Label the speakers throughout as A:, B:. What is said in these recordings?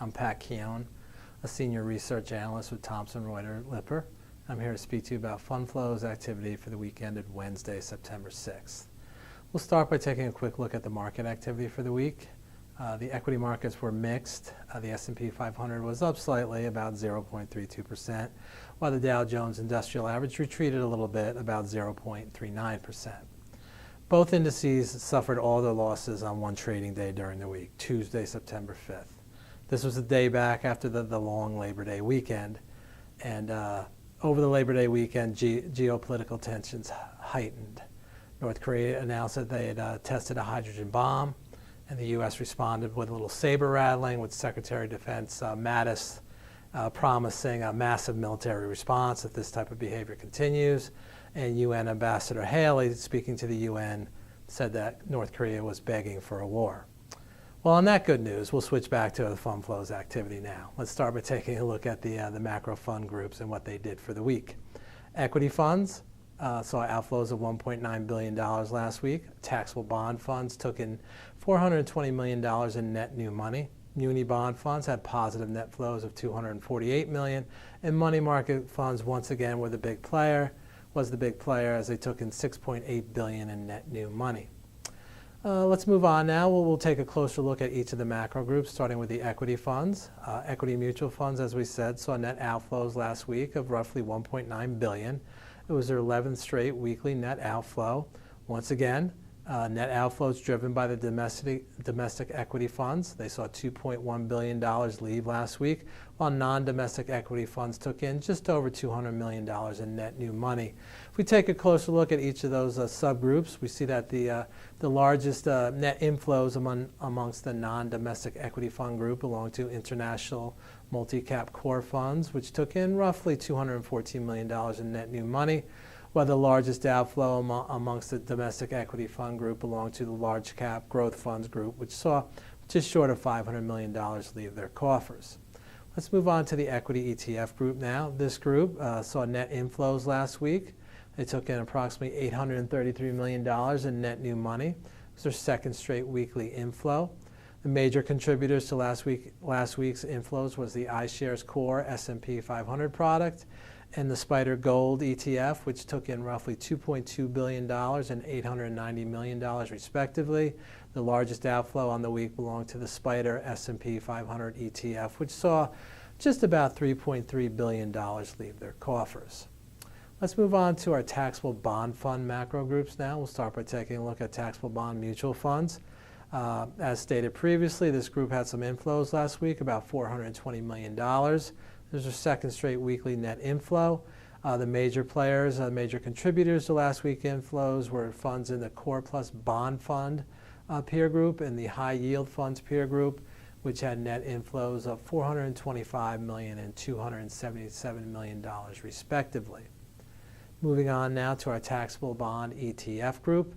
A: I'm Pat Keon, a senior research analyst with Thomson Reuters Lipper. I'm here to speak to you about fund flows activity for the week ended Wednesday, September 6th. We'll start by taking a quick look at the market activity for the week. The equity markets were mixed. The S&P 500 was up slightly, about 0.32%, while the Dow Jones Industrial Average retreated a little bit, about 0.39%. Both indices suffered all their losses on one trading day during the week, Tuesday, September 5th. This was the day back after the long Labor Day weekend. And over the Labor Day weekend, geopolitical tensions heightened. North Korea announced that they had tested a hydrogen bomb, and the U.S. responded with a little saber rattling, with Secretary of Defense Mattis promising a massive military response if this type of behavior continues. And UN Ambassador Haley, speaking to the UN, said that North Korea was begging for a war. Well, on that good news, we'll switch back to the fund flows activity now. Let's start by taking a look at the macro fund groups and what they did for the week. Equity funds saw outflows of $1.9 billion last week. Taxable bond funds took in $420 million in net new money. Muni bond funds had positive net flows of $248 million, and money market funds once again were the big player as they took in $6.8 billion in net new money. Let's move on now. We'll take a closer look at each of the macro groups, starting with the equity funds. Equity mutual funds, as we said, saw net outflows last week of roughly $1.9 billion. It was their 11th straight weekly net outflow. Once again, net outflows driven by the domestic equity funds. They saw $2.1 billion leave last week, while non-domestic equity funds took in just over $200 million in net new money. If we take a closer look at each of those subgroups, we see that the largest net inflows amongst the non-domestic equity fund group belong to international multi-cap core funds, which took in roughly $214 million in net new money, while the largest outflow amongst the domestic equity fund group belonged to the large cap growth funds group, which saw just short of $500 million leave their coffers. Let's move on to the equity ETF group now. This group saw net inflows last week. They took in approximately $833 million in net new money. It was their second straight weekly inflow. The major contributors to last week's inflows was the iShares Core S&P 500 product and the Spider Gold ETF, which took in roughly $2.2 billion and $890 million respectively. The largest outflow on the week belonged to the Spider S&P 500 ETF, which saw just about $3.3 billion leave their coffers. Let's move on to our taxable bond fund macro groups now. We'll start by taking a look at taxable bond mutual funds. As stated previously, this group had some inflows last week, about $420 million. There's a second straight weekly net inflow. The major contributors to last week's inflows were funds in the Core Plus Bond Fund peer group and the High Yield Funds peer group, which had net inflows of $425 million and $277 million respectively. Moving on now to our taxable bond ETF group.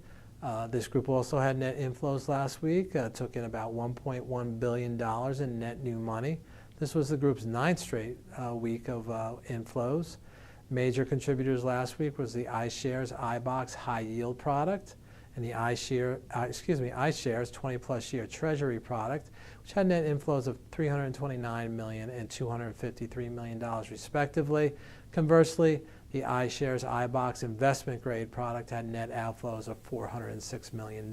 A: This group also had net inflows last week, took in about $1.1 billion in net new money. This was the group's ninth straight week of inflows. Major contributors last week was the iShares iBox High Yield product and the iShares 20-plus year Treasury product, which had net inflows of $329 million and $253 million respectively. Conversely, the iShares iBox investment grade product had net outflows of $406 million.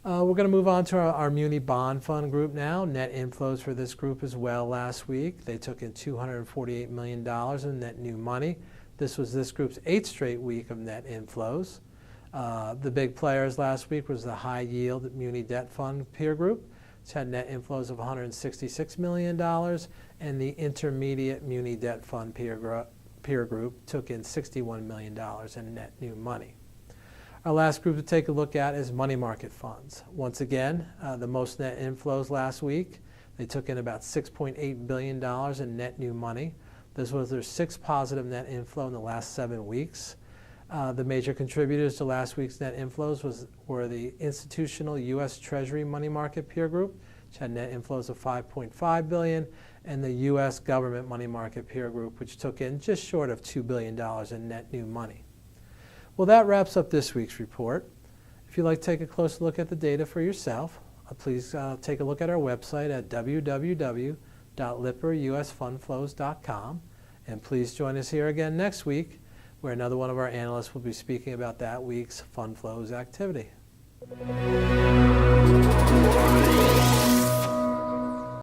A: We're going to move on to our Muni Bond Fund group now. Net inflows for this group as well last week. They took in $248 million in net new money. This was this group's eighth straight week of net inflows. The big players last week was the High Yield Muni Debt Fund peer group, which had net inflows of $166 million, and the Intermediate Muni Debt Fund peer group took in $61 million in net new money. Our last group to take a look at is money market funds. Once again, the most net inflows last week. They took in about $6.8 billion in net new money. This was their sixth positive net inflow in the last 7 weeks. The major contributors to last week's net inflows were the Institutional U.S. Treasury Money Market Peer Group, which had net inflows of $5.5 billion, and the U.S. Government Money Market Peer Group, which took in just short of $2 billion in net new money. Well, that wraps up this week's report. If you'd like to take a closer look at the data for yourself, please take a look at our website at www.lipperusfundflows.com. And please join us here again next week, where another one of our analysts will be speaking about that week's fund flows activity.